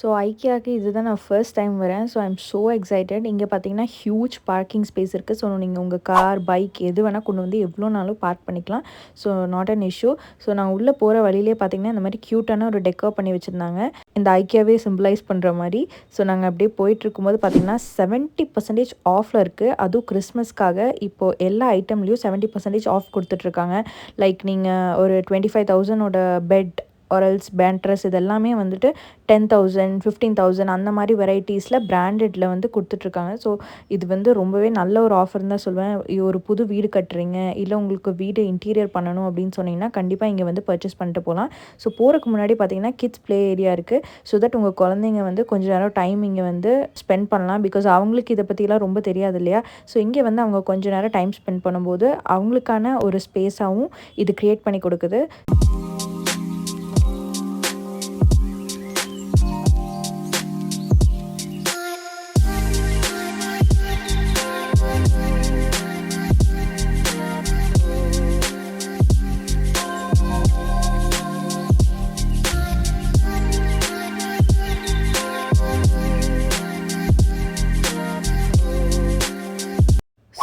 So ஐக்கியாவுக்கு இதுதான் நான் first time வரேன். So I am so excited. இங்கே பார்த்தீங்கன்னா ஹியூஜ் பார்க்கிங் ஸ்பேஸ் இருக்குது. ஸோ நீங்கள் உங்கள் கார், பைக் எது வேணால் கொண்டு வந்து எவ்வளோ நாளும் பார்க் பண்ணிக்கலாம். So not an issue. So நான் உள்ளே போகிற வழியிலே பார்த்தீங்கன்னா இந்த மாதிரி க்யூட்டான ஒரு டெக்கர் பண்ணி வச்சுருந்தாங்க. இந்த ஐக்கியாவே சிம்பிளைஸ் பண்ணுற மாதிரி. ஸோ நாங்கள் அப்படியே போயிட்டுருக்கும்போது பார்த்தீங்கன்னா 70% ஆஃபில் இருக்குது. அதுவும் கிறிஸ்மஸ்க்காக இப்போது எல்லா ஐட்டம்லேயும் 70% ஆஃப் கொடுத்துட்ருக்காங்க. லைக் நீங்கள் ஒரு 25,000ஓட பெட் ஆரல்ஸ் பேண்ட்ரஸ் இதெல்லாமே வந்துட்டு 10,000 15,000 அந்த மாதிரி வெரைட்டிஸில் பிராண்டடில் வந்து கொடுத்துட்ருக்காங்க. ஸோ இது வந்து ரொம்பவே நல்ல ஒரு ஆஃபர்னு தான் சொல்லுவேன். ஒரு புது வீடு கட்டுறீங்க, இல்லை உங்களுக்கு வீடு இன்டீரியர் பண்ணணும் அப்படின்னு சொன்னீங்கன்னா கண்டிப்பாக இங்கே வந்து பர்ச்சேஸ் பண்ணிட்டு போகலாம். ஸோ போகிறதுக்கு முன்னாடி பார்த்தீங்கன்னா கிட்ஸ் ப்ளே ஏரியா இருக்குது. ஸோ தட் உங்கள் குழந்தைங்க வந்து கொஞ்சம் நேரம் டைம் இங்கே வந்து ஸ்பெண்ட் பண்ணலாம். பிகாஸ் அவங்களுக்கு இதை பற்றிலாம் ரொம்ப தெரியாது இல்லையா. ஸோ இங்கே வந்து அவங்க கொஞ்சம் நேரம் டைம் ஸ்பெண்ட் பண்ணும்போது அவங்களுக்கான ஒரு ஸ்பேஸாகவும் இது க்ரியேட் பண்ணி கொடுக்குது.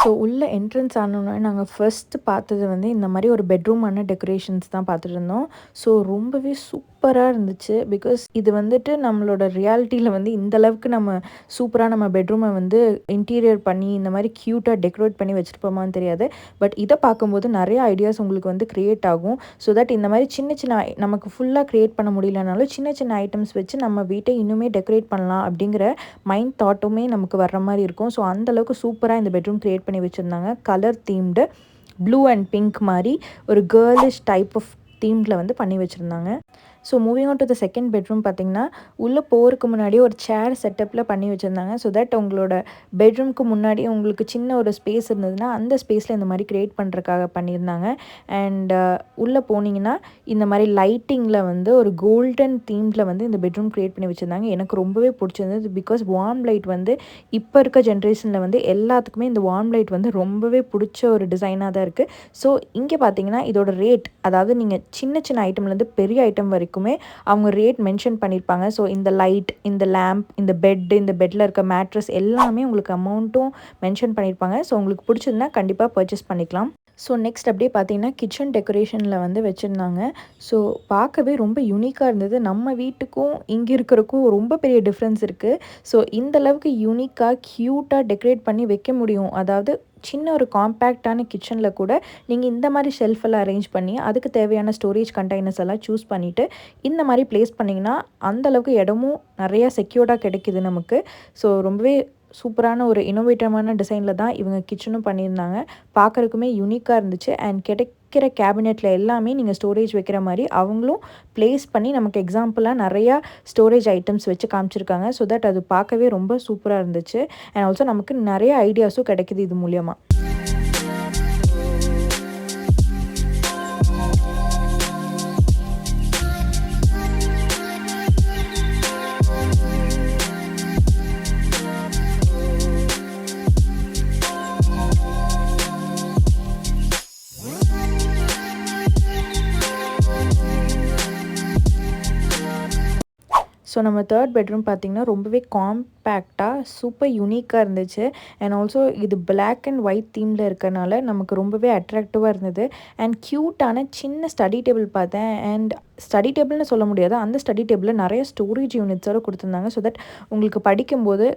ஸோ உள்ள என்ட்ரன்ஸ் ஆனோன்னே நாங்கள் ஃபர்ஸ்ட்டு பார்த்தது வந்து இந்த மாதிரி ஒரு பெட்ரூமான டெக்கரேஷன்ஸ் தான் பார்த்துட்டு இருந்தோம். ஸோ ரொம்பவே சூப்பராக இருந்துச்சு. பிகாஸ் இது வந்துட்டு நம்மளோட ரியாலிட்டியில் வந்து இந்தளவுக்கு நம்ம சூப்பராக நம்ம பெட்ரூமை வந்து இன்டீரியர் பண்ணி இந்த மாதிரி க்யூட்டாக டெக்கரேட் பண்ணி வச்சுருப்போமான்னு தெரியாது. பட் இதை பார்க்கும்போது நிறைய ஐடியாஸ் உங்களுக்கு வந்து க்ரியேட் ஆகும். ஸோ தட் இந்த மாதிரி சின்ன சின்ன நமக்கு ஃபுல்லாக க்ரியேட் பண்ண முடியலனாலும் சின்ன சின்ன ஐட்டம்ஸ் வச்சு நம்ம வீட்டை இன்னுமே டெக்கரேட் பண்ணலாம் அப்படிங்கிற மைண்ட் தாட்டுமே நமக்கு வர்ற மாதிரி இருக்கும். ஸோ அந்தளவுக்கு சூப்பராக இந்த பெட்ரூம் க்ரியேட் பண்ணி வச்சுருந்தாங்க. Colour themed blue and pink மாதிரி ஒரு கேர்லிஷ் டைப் ஆஃப் தீமில் வந்து பண்ணி வச்சுருந்தாங்க. So moving on to the second bedroom பார்த்திங்கன்னா உள்ளே போகிறதுக்கு முன்னாடி ஒரு சேர் செட்டப்பில் பண்ணி வச்சுருந்தாங்க. ஸோ தட் உங்களோட பெட்ரூம்க்கு முன்னாடி உங்களுக்கு சின்ன ஒரு ஸ்பேஸ் இருந்ததுன்னா அந்த ஸ்பேஸில் இந்த மாதிரி க்ரியேட் பண்ணுறதுக்காக பண்ணியிருந்தாங்க. அண்ட் உள்ளே போனீங்கன்னா இந்த மாதிரி லைட்டிங்கில் வந்து ஒரு கோல்டன் தீமில் வந்து இந்த பெட்ரூம் க்ரியேட் பண்ணி வச்சுருந்தாங்க. எனக்கு ரொம்பவே பிடிச்சிருந்தது. பிகாஸ் வார்ம் லைட் வந்து இப்போ இருக்க ஜென்ரேஷனில் வந்து எல்லாத்துக்குமே இந்த வார்ம் லைட் வந்து ரொம்பவே பிடிச்ச ஒரு டிசைனாக தான் இருக்குது. ஸோ இங்கே பார்த்தீங்கன்னா இதோட ரேட், அதாவது நீங்கள் சின்ன சின்ன ஐட்டம்லேருந்து பெரிய ஐட்டம் வரைக்கும் அவங்க ரேட் மென்ஷன் பண்ணியிருப்பாங்க. ஸோ இந்த லைட், இந்த லேம்ப், இந்த பெட்டு, இந்த பெட்டில் இருக்க மேட்ரஸ் எல்லாமே உங்களுக்கு அமௌண்ட்டும் மென்ஷன் பண்ணியிருப்பாங்க. ஸோ உங்களுக்கு பிடிச்சிருந்தா கண்டிப்பாக பர்ச்சேஸ் பண்ணிக்கலாம். ஸோ நெக்ஸ்ட் அப்படியே பார்த்தீங்கன்னா கிச்சன் டெக்கரேஷனில் வந்து வச்சுருந்தாங்க. ஸோ பார்க்கவே ரொம்ப யூனிக்காக இருந்தது. நம்ம வீட்டுக்கும் இங்கே இருக்கிறக்கும் ரொம்ப பெரிய டிஃப்ரென்ஸ் இருக்குது. ஸோ இந்தளவுக்கு யூனிக்காக க்யூட்டாக டெக்கரேட் பண்ணி வைக்க முடியும். அதாவது சின்ன ஒரு காம்பேக்டான கிச்சனில் கூட நீங்கள் இந்த மாதிரி ஷெல்ஃபெல்லாம் அரேஞ்ச் பண்ணி அதுக்கு தேவையான ஸ்டோரேஜ் கண்டெய்னர்ஸ் எல்லாம் சூஸ் பண்ணிவிட்டு இந்த மாதிரி ப்ளேஸ் பண்ணிங்கன்னா அந்தளவுக்கு இடமும் நிறையா செக்யூர்டாக கிடைக்கிது நமக்கு. ஸோ ரொம்பவே சூப்பரான ஒரு இன்னோவேட்டிவான டிசைனில் தான் இவங்க கிச்சனும் பண்ணியிருந்தாங்க. பார்க்குறதுக்குமே யூனிக்காக இருந்துச்சு. அண்ட் கிடைக்கிற கேபினெட்டில் எல்லாமே நீங்கள் ஸ்டோரேஜ் வைக்கிற மாதிரி அவங்களும் ப்ளேஸ் பண்ணி நமக்கு எக்ஸாம்பிளாக நிறையா ஸ்டோரேஜ் ஐட்டம்ஸ் வச்சு காமிச்சிருக்காங்க. ஸோ தட் அது பார்க்கவே ரொம்ப சூப்பராக இருந்துச்சு. அண்ட் ஆல்சோ நமக்கு நிறைய ஐடியாஸும் கிடைக்கிது இது மூலியமாக. ஸோ நம்ம தேர்ட் பெட்ரூம் பார்த்திங்கன்னா ரொம்பவே காம்பேக்டாக சூப்பர் யூனிக்காக இருந்துச்சு. அண்ட் ஆல்சோ இது பிளாக் அண்ட் ஒயிட் தீமில் இருக்கறனால நமக்கு ரொம்பவே அட்ராக்டிவாக இருந்தது. அண்ட் க்யூட்டான சின்ன ஸ்டடி டேபிள் பார்த்தேன். அண்ட் ஸ்டடி டேபிள்னு சொல்ல முடியாது, அந்த ஸ்டடி டேபிளில் நிறைய ஸ்டோரேஜ் யூனிட்ஸோடு கொடுத்துருந்தாங்க. ஸோ தட் உங்களுக்கு படிக்கும்போது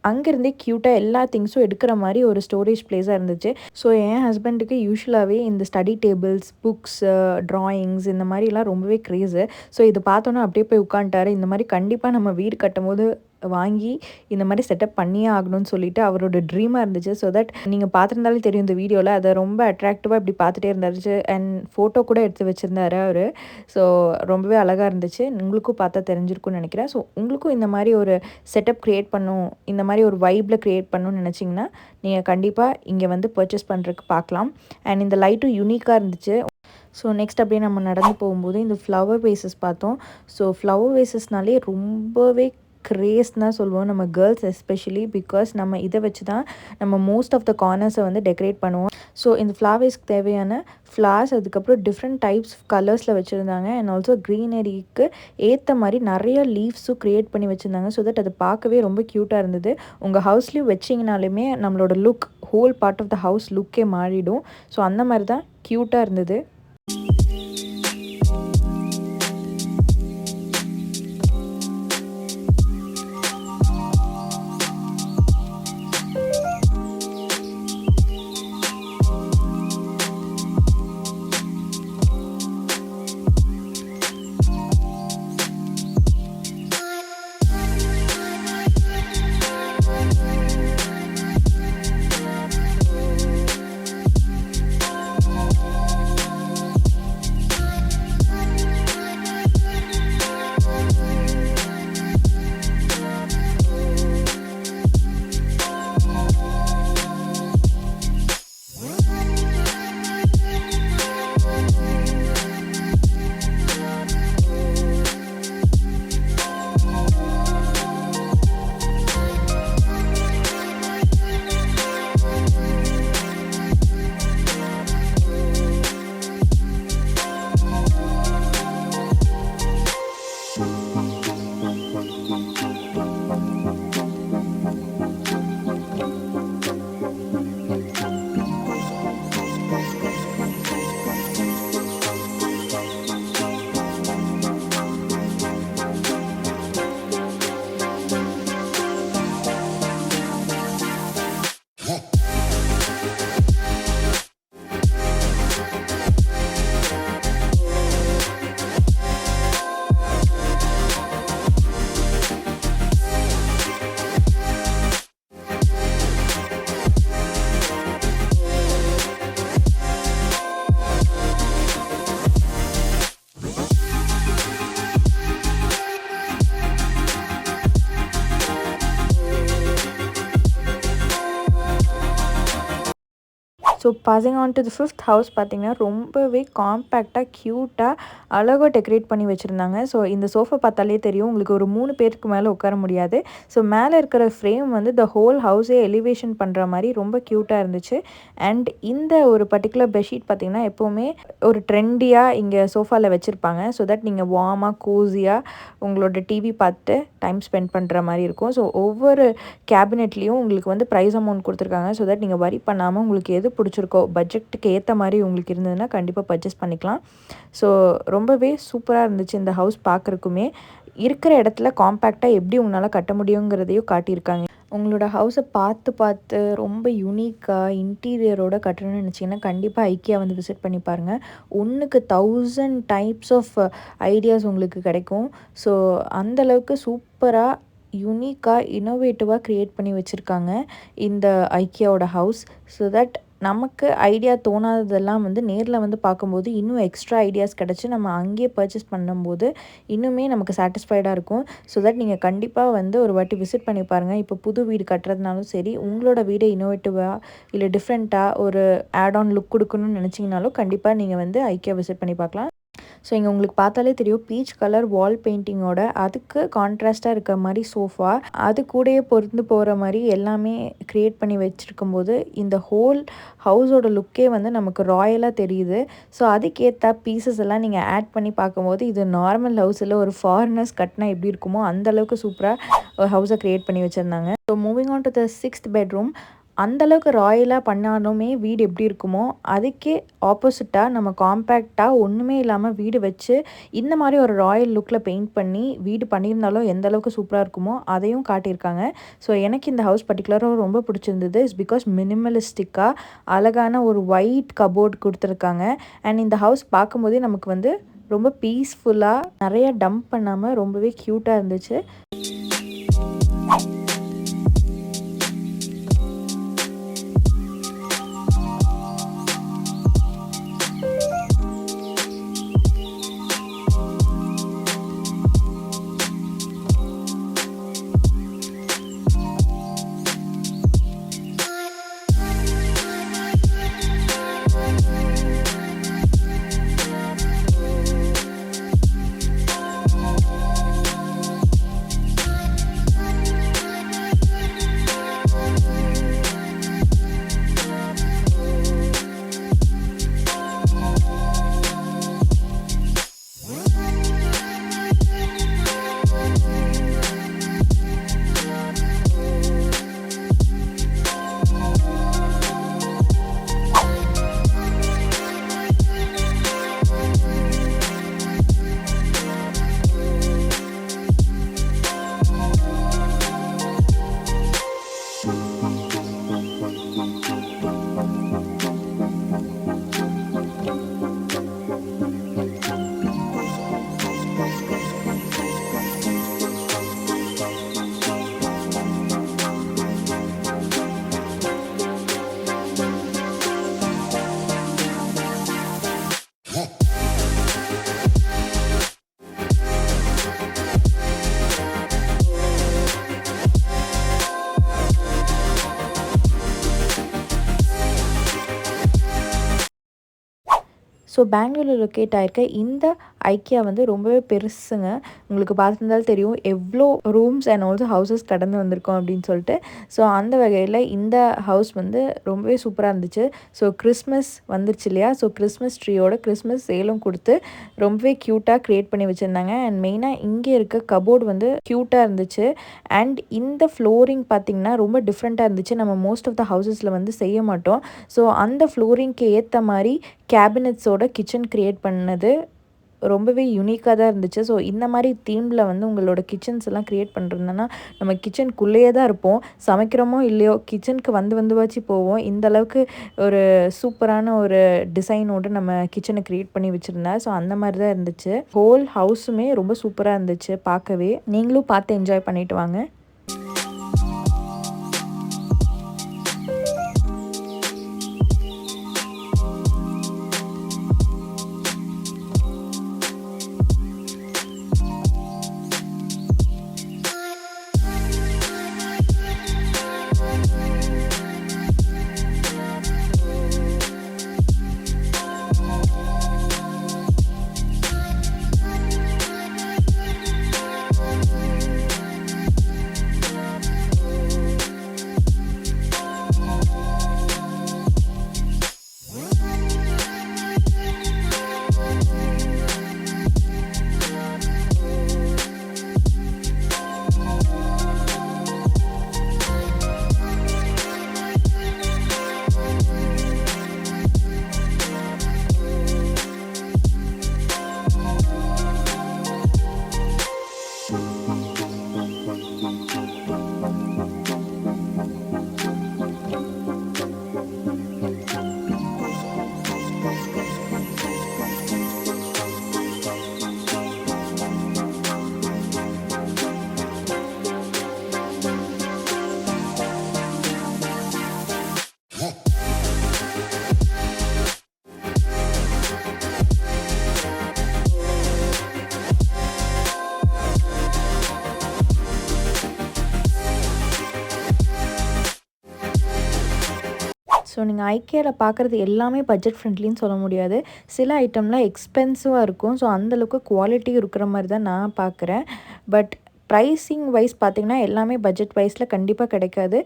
அங்கேருந்தே க்யூட்டாக எல்லா திங்ஸும் எடுக்கிற மாதிரி ஒரு ஸ்டோரேஜ் ப்ளேஸாக இருந்துச்சு. ஸோ என் ஹஸ்பண்டுக்கு யூஸ்வலாகவே இந்த ஸ்டடி டேபிள்ஸ், புக்ஸு, ட்ராயிங்ஸ் இந்த மாதிரிலாம் ரொம்பவே க்ரேஸு. ஸோ இது பார்த்தோன்னா அப்படியே போய் உட்காந்துட்டாரு. இந்த மாதிரி கண்டிப்பாக நம்ம வீடு கட்டும் போது வாங்கி இந்த மாதிரி செட்டப் பண்ணியே ஆகணும்னு சொல்லிட்டு அவரோட ட்ரீமாக இருந்துச்சு. ஸோ தட் நீங்கள் பார்த்துருந்தாலே தெரியும் இந்த வீடியோவில், அதை ரொம்ப அட்ராக்டிவாக இப்படி பார்த்துட்டே இருந்தாரு. அண்ட் ஃபோட்டோ கூட எடுத்து வச்சுருந்தாரு அவர். ஸோ ரொம்பவே அழகாக இருந்துச்சு. உங்களுக்கும் பார்த்தா தெரிஞ்சிருக்கும்னு நினைக்கிறேன். ஸோ உங்களுக்கும் இந்த மாதிரி ஒரு செட்டப் க்ரியேட் பண்ணணும், இந்த மாதிரி ஒரு வைப்பில் க்ரியேட் பண்ணணும்னு நினச்சிங்கன்னா நீங்கள் கண்டிப்பாக இங்கே வந்து பர்ச்சேஸ் பண்ணுறதுக்கு பார்க்கலாம். அண்ட் இந்த லைட்டும் யூனிக்காக இருந்துச்சு. ஸோ நெக்ஸ்ட் அப்படியே நம்ம நடந்து போகும்போது இந்த ஃப்ளவர் வேசஸ் பார்த்தோம். ஸோ ஃப்ளவர் வேசஸ்னாலே ரொம்பவே க்ரேஸ் தான் சொல்லுவோம் நம்ம கேர்ள்ஸ் எஸ்பெஷலி. பிகாஸ் நம்ம இதை வச்சு தான் நம்ம மோஸ்ட் ஆஃப் த கார்னர்ஸை வந்து டெக்கரேட் பண்ணுவோம். ஸோ இந்த ஃப்ளவர்ஸ்க்கு தேவையான ஃப்ளார்ஸ் அதுக்கப்புறம் டிஃப்ரெண்ட் டைப்ஸ் கலர்ஸில் வச்சுருந்தாங்க. அண்ட் ஆல்சோ க்ரீனரிக்கு ஏற்ற மாதிரி நிறைய லீவ்ஸும் க்ரியேட் பண்ணி வச்சுருந்தாங்க. ஸோ தட் அது பார்க்கவே ரொம்ப க்யூட்டாக இருந்தது. உங்கள் ஹவுஸ்லேயும் வச்சிங்கனாலுமே நம்மளோட look whole part of the house லுக்கே மாறிடும். ஸோ அந்த மாதிரி தான் க்யூட்டாக இருந்தது. So passing on to the 5th house பார்த்திங்கன்னா ரொம்பவே காம்பேக்டாக க்யூட்டாக அழகாக டெக்கரேட் பண்ணி வச்சுருந்தாங்க. ஸோ இந்த சோஃபா பார்த்தாலே தெரியும் உங்களுக்கு ஒரு 3 பேருக்கு மேலே உட்கார முடியாது. ஸோ மேலே இருக்கிற ஃப்ரேம் வந்து த ஹோல் ஹவுஸே எலிவேஷன் பண்ணுற மாதிரி ரொம்ப க்யூட்டாக இருந்துச்சு. அண்ட் இந்த ஒரு பர்டிகுலர் பெட்ஷீட் பார்த்திங்கன்னா எப்போவுமே ஒரு ட்ரெண்டியாக இங்கே சோஃபாவில் வச்சுருப்பாங்க. ஸோ தட் நீங்கள் வார்மாக கோஸியாக உங்களோட டிவி பார்த்து டைம் ஸ்பெண்ட் பண்ணுற மாதிரி இருக்கும். ஸோ ஒவ்வொரு கேபினெட்லேயும் உங்களுக்கு வந்து ப்ரைஸ் அமௌண்ட் கொடுத்துருக்காங்க. ஸோ தட் நீங்கள் வரி பண்ணாமல் உங்களுக்கு எது பிடிச்சிருக்கோ பட்ஜெட்டுக்கு ஏற்ற மாதிரி உங்களுக்கு இருந்ததுன்னா கண்டிப்பாக பர்ச்சேஸ் பண்ணிக்கலாம். ஸோ ரொம்பவே சூப்பராக இருந்துச்சு இந்த ஹவுஸ் பார்க்குறக்குமே. இருக்கிற இடத்துல காம்பேக்டாக எப்படி உங்களால் கட்ட முடியுங்கிறதையும் காட்டியிருக்காங்க. உங்களோட ஹவுஸை பார்த்து ரொம்ப யூனிக்காக இன்டீரியரோட கட்டணும்னு நினச்சிங்கன்னா கண்டிப்பாக ஐக்கியா வந்து விசிட் பண்ணி பாருங்கள். 1க்கு 1000 டைப்ஸ் ஆஃப் ஐடியாஸ் உங்களுக்கு கிடைக்கும். ஸோ அந்தளவுக்கு சூப்பராக யூனிக்காக இன்னோவேட்டிவாக க்ரியேட் பண்ணி வச்சுருக்காங்க இந்த ஐக்கியாவோட ஹவுஸ். ஸோ தட் நமக்கு ஐடியா தோணாததெல்லாம் வந்து நேரில் வந்து பார்க்கும்போது இன்னும் எக்ஸ்ட்ரா ஐடியாஸ் கிடச்சி நம்ம அங்கேயே பர்ச்சேஸ் பண்ணும்போது இன்னுமே நமக்கு சாட்டிஸ்ஃபைடாக இருக்கும். ஸோ தட் நீங்கள் கண்டிப்பாக வந்து ஒரு வாட்டி விசிட் பண்ணி பாருங்கள். இப்போ புது வீடு கட்டுறதுனாலும் சரி, உங்களோட வீடை இன்னோவேட்டிவாக இல்லை டிஃப்ரெண்ட்டாக ஒரு ஆட் ஆன் லுக் கொடுக்கணும்னு நினச்சிங்கனாலும் கண்டிப்பாக நீங்கள் வந்து ஐக்கியா விசிட் பண்ணி பார்க்கலாம். ஸோ இங்கே உங்களுக்கு பார்த்தாலே தெரியும் பீச் கலர் வால் பெயிண்டிங்கோட அதுக்கு கான்ட்ராஸ்ட்டாக இருக்கிற மாதிரி சோஃபா, அது கூடயே பொருந்து போகிற மாதிரி எல்லாமே க்ரியேட் பண்ணி வச்சுருக்கும் போது இந்த ஹோல் ஹவுஸோட லுக்கே வந்து நமக்கு ராயலாக தெரியுது. ஸோ அதுக்கேற்ற பீசஸ் எல்லாம் நீங்கள் ஆட் பண்ணி பார்க்கும்போது இது நார்மல் ஹவுஸில் ஒரு ஃபாரினர்ஸ் கட்டினா எப்படி இருக்குமோ அந்தளவுக்கு சூப்பராக ஹவுஸை க்ரியேட் பண்ணி வச்சுருந்தாங்க. So moving on to the 6th bedroom, அந்தளவுக்கு ராயலாக பண்ணாலுமே வீடு எப்படி இருக்குமோ அதுக்கே ஆப்போசிட்டாக நம்ம காம்பேக்டாக ஒன்றுமே இல்லாமல் வீடு வச்சு இந்த மாதிரி ஒரு ராயல் லுக்கில் பெயிண்ட் பண்ணி வீடு பண்ணியிருந்தாலும் எந்த அளவுக்கு சூப்பராக இருக்குமோ அதையும் காட்டியிருக்காங்க. ஸோ எனக்கு இந்த ஹவுஸ் பர்டிகுலராக ரொம்ப பிடிச்சிருந்தது. இட்ஸ் பிகாஸ் மினிமலிஸ்டிக்காக அழகான ஒரு ஒயிட் கபோர்ட் கொடுத்துருக்காங்க. அண்ட் இந்த ஹவுஸ் பார்க்கும்போதே நமக்கு வந்து ரொம்ப பீஸ்ஃபுல்லாக நிறைய டம்ப் பண்ணாமல் ரொம்பவே க்யூட்டாக இருந்துச்சு. ஸோ பெங்களூரில் லொக்கேட் ஆகிருக்க இந்த ஐக்கியா வந்து ரொம்பவே பெருசுங்க. உங்களுக்கு பார்த்துருந்தாலும் தெரியும் எவ்வளோ ரூம்ஸ் அண்ட் ஆல்சோ ஹவுசஸ் கடந்து வந்திருக்கோம் அப்படின்னு சொல்லிட்டு. ஸோ அந்த வகையில் இந்த ஹவுஸ் வந்து ரொம்பவே சூப்பராக இருந்துச்சு. ஸோ கிறிஸ்மஸ் வந்துருச்சு இல்லையா, ஸோ கிறிஸ்மஸ் ட்ரீயோட கிறிஸ்மஸ் சேலும் கொடுத்து ரொம்பவே க்யூட்டாக க்ரியேட் பண்ணி வச்சுருந்தாங்க. அண்ட் மெயினாக இங்கே இருக்க கபோர்டு வந்து க்யூட்டாக இருந்துச்சு. அண்ட் இந்த ஃப்ளோரிங் பார்த்திங்கன்னா ரொம்ப டிஃப்ரெண்ட்டாக இருந்துச்சு. நம்ம மோஸ்ட் ஆஃப் த ஹவுசஸில் வந்து செய்ய மாட்டோம். ஸோ அந்த ஃப்ளோரிங்க்கு ஏற்ற மாதிரி கேபினட்ஸோட கிச்சன் க்ரியேட் பண்ணது ரொம்பவே யூனிக்காக தான் இருந்துச்சு. ஸோ இந்த மாதிரி தீமில் வந்து உங்களோட கிச்சன்ஸ் எல்லாம் க்ரியேட் பண்ணுறதுனா நம்ம கிச்சனுக்குள்ளேயே தான் இருப்போம். சமைக்கிறோமோ இல்லையோ கிச்சனுக்கு வந்து போவோம். இந்த அளவுக்கு ஒரு சூப்பரான ஒரு டிசைனோடு நம்ம கிச்சனை க்ரியேட் பண்ணி வச்சுருந்தேன். ஸோ அந்த மாதிரி தான் இருந்துச்சு. ஹோல் ஹவுஸுமே ரொம்ப சூப்பராக இருந்துச்சு பார்க்கவே. நீங்களும் பார்த்து என்ஜாய் பண்ணிட்டு வாங்க. ஸோ நீங்கள் ஐக்கியாவில் பார்க்குறது எல்லாமே பட்ஜெட் ஃப்ரெண்ட்லின்னு சொல்ல முடியாது. சில ஐட்டம்லாம் எக்ஸ்பென்சிவாக இருக்கும். ஸோ அந்தளவுக்கு குவாலிட்டி இருக்கிற மாதிரி தான் நான் பார்க்குறேன். பட் ப்ரைஸிங் வைஸ் பார்த்திங்கன்னா எல்லாமே பட்ஜெட் வைஸில் கண்டிப்பாக கிடைக்காது.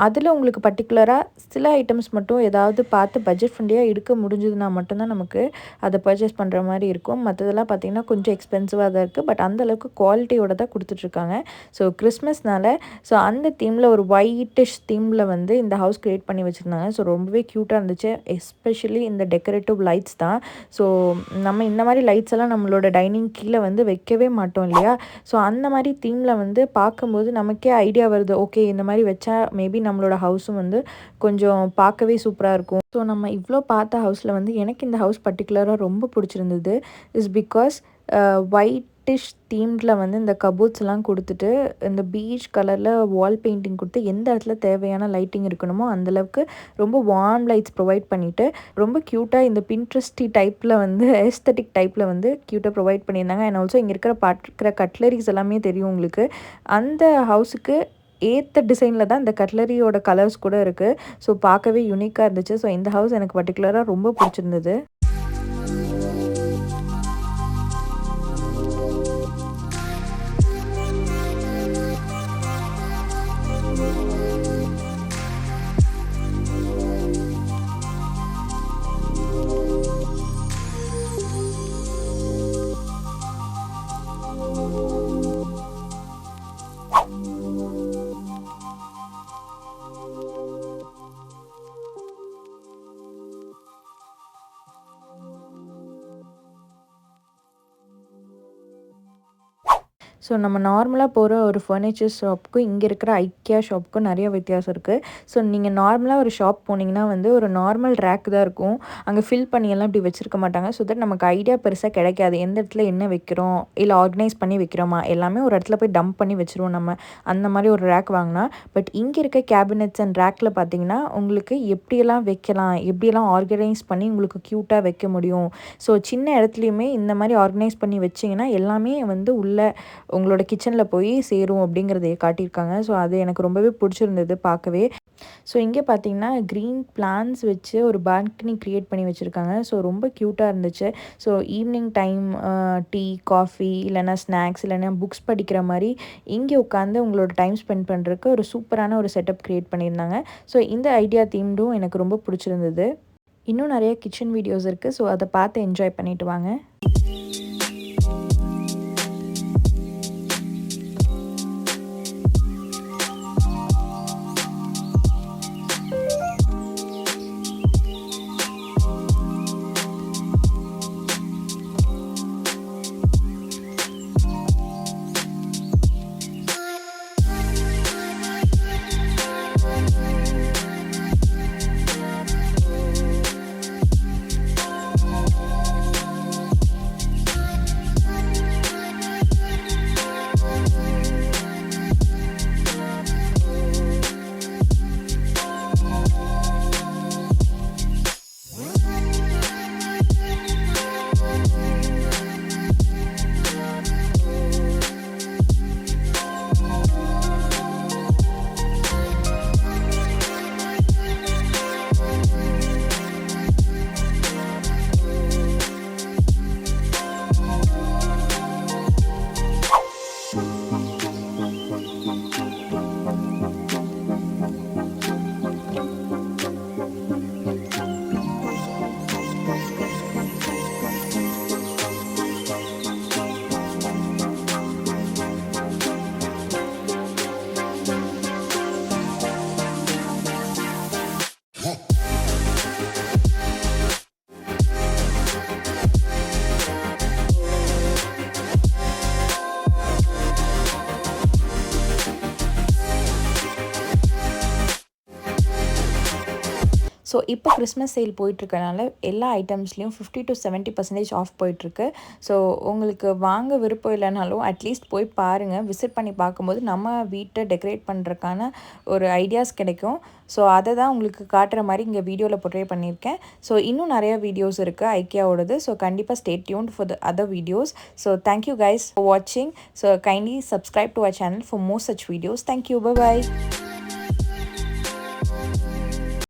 அதில் உங்களுக்கு பர்டிகுலராக சில ஐட்டம்ஸ் மட்டும் ஏதாவது பார்த்து பட்ஜெட் ஃப்ரெண்ட்லியாக எடுக்க முடிஞ்சதுன்னா மட்டும்தான் நமக்கு அதை பர்ச்சேஸ் பண்ணுற மாதிரி இருக்கும். மற்றதெல்லாம் பார்த்திங்கன்னா கொஞ்சம் எக்ஸ்பென்சிவாக தான் இருக்குது. பட் அந்தளவுக்கு குவாலிட்டியோட தான் கொடுத்துட்ருக்காங்க. ஸோ கிறிஸ்மஸ்னால ஸோ அந்த தீமில் ஒரு ஒயிட்டிஷ் தீமில் வந்து இந்த ஹவுஸ் க்ரியேட் பண்ணி வச்சுருந்தாங்க. ஸோ ரொம்பவே க்யூட்டாக இருந்துச்சு. எஸ்பெஷலி இந்த டெக்கரேட்டிவ் லைட்ஸ் தான். ஸோ நம்ம இந்த மாதிரி லைட்ஸ் எல்லாம் நம்மளோட டைனிங் கீழே வந்து வைக்கவே மாட்டோம் இல்லையா. ஸோ அந்த மாதிரி தீமில் வந்து பார்க்கும்போது நமக்கே ஐடியா வருது, ஓகே இந்த மாதிரி வச்சா மேபி நம்மளோட ஹவுஸும் வந்து கொஞ்சம் பார்க்கவே சூப்பராக இருக்கும். ஸோ நம்ம இவ்வளோ பார்த்த ஹவுஸில் வந்து எனக்கு இந்த ஹவுஸ் பர்டிகுலராக ரொம்ப பிடிச்சிருந்தது. இஸ் பிகாஸ் ஒயிட்டிஷ் தீமில் வந்து இந்த கபோர்ட்ஸ்லாம் கொடுத்துட்டு இந்த பீச் கலரில் வால் பெயிண்டிங் கொடுத்து எந்த இடத்துல தேவையான லைட்டிங் இருக்கணுமோ அந்தளவுக்கு ரொம்ப வார்ம் லைட்ஸ் ப்ரொவைட் பண்ணிவிட்டு ரொம்ப க்யூட்டாக இந்த பின்ட்ரெஸ்டி டைப்பில் வந்து எஸ்தட்டிக் டைப்பில் வந்து க்யூட்டாக ப்ரொவைட் பண்ணியிருந்தாங்க. அண்ட் ஆல்சோ இங்கே இருக்கிற கட்லரிஸ் எல்லாமே தெரியும் உங்களுக்கு. அந்த ஹவுஸுக்கு ஏற்ற டிசைனில் தான் இந்த கட்லரியோட கலர்ஸ் கூட இருக்குது. ஸோ பார்க்கவே யூனிக்காக இருந்துச்சு. ஸோ இந்த ஹவுஸ் எனக்கு பர்டிகுலராக ரொம்ப பிடிச்சிருந்தது. ஸோ நம்ம நார்மலாக போகிற ஒரு ஃபர்னிச்சர் ஷாப்புக்கும் இங்கே இருக்கிற ஐக்கியா ஷாப்புக்கும் நிறைய வித்தியாசம் இருக்குது. ஸோ நீங்கள் நார்மலாக ஒரு ஷாப் போனீங்கன்னா வந்து ஒரு நார்மல் ரேக் தான் இருக்கும். அங்கே ஃபில் பண்ணியெல்லாம் இப்படி வச்சுருக்க மாட்டாங்க. ஸோ தட் நமக்கு ஐடியா பெருசாக கிடைக்காது. எந்த இடத்துல என்ன வைக்கிறோம், இல்லை ஆர்கனைஸ் பண்ணி வைக்கிறோமா, எல்லாமே ஒரு இடத்துல போய் டம்ப் பண்ணி வச்சுருவோம் நம்ம. அந்த மாதிரி ஒரு ரேக் வாங்கினா. பட் இங்கே இருக்க கேபினெட்ஸ் அண்ட் ரேக்கில் பார்த்தீங்கன்னா உங்களுக்கு எப்படியெல்லாம் வைக்கலாம், எப்படியெல்லாம் ஆர்கனைஸ் பண்ணி உங்களுக்கு க்யூட்டாக வைக்க முடியும். ஸோ சின்ன இடத்துலையுமே இந்த மாதிரி ஆர்கனைஸ் பண்ணி வச்சிங்கன்னா எல்லாமே வந்து உள்ள உங்களோட கிச்சனில் போய் சேரும் அப்படிங்கிறதையே காட்டியிருக்காங்க. ஸோ அது எனக்கு ரொம்பவே பிடிச்சிருந்தது பார்க்கவே. ஸோ இங்கே பார்த்தீங்கன்னா க்ரீன் பிளான்ஸ் வச்சு ஒரு பால்கனி க்ரியேட் பண்ணி வச்சுருக்காங்க. ஸோ ரொம்ப க்யூட்டாக இருந்துச்சு. So evening time tea, coffee இல்லைனா ஸ்நாக்ஸ் இல்லைனா புக்ஸ் படிக்கிற மாதிரி இங்கே உட்காந்து உங்களோட டைம் ஸ்பெண்ட் பண்ணுறதுக்கு ஒரு சூப்பரான ஒரு செட்டப் க்ரியேட் பண்ணியிருந்தாங்க. ஸோ இந்த ஐடியா தீம்டும் எனக்கு ரொம்ப பிடிச்சிருந்தது. இன்னும் நிறைய கிச்சன் வீடியோஸ் இருக்குது. ஸோ அதை பார்த்து என்ஜாய் பண்ணிவிட்டு வாங்க. ஸோ இப்போ கிறிஸ்மஸ் சேல் போயிட்டுருக்கனால எல்லா ஐட்டம்ஸ்லேயும் 50 to 70% ஆஃப் போயிட்டுருக்கு. ஸோ உங்களுக்கு வாங்க விருப்பம் இல்லைனாலும் அட்லீஸ்ட் போய் பாருங்கள். விசிட் பண்ணி பார்க்கும்போது நம்ம வீட்டை டெக்கரேட் பண்ணுறதுக்கான ஒரு ஐடியாஸ் கிடைக்கும். ஸோ அதை தான் உங்களுக்கு காட்டுற மாதிரி இங்கே வீடியோவில் போர்ட்ரே பண்ணியிருக்கேன். ஸோ இன்னும் நிறைய வீடியோஸ் இருக்குது ஐக்கியாவோடது. ஸோ கண்டிப்பாக stay tuned for the other videos. So thank you guys for வாட்சிங். So kindly subscribe to our channel for more such videos. Thank you. By.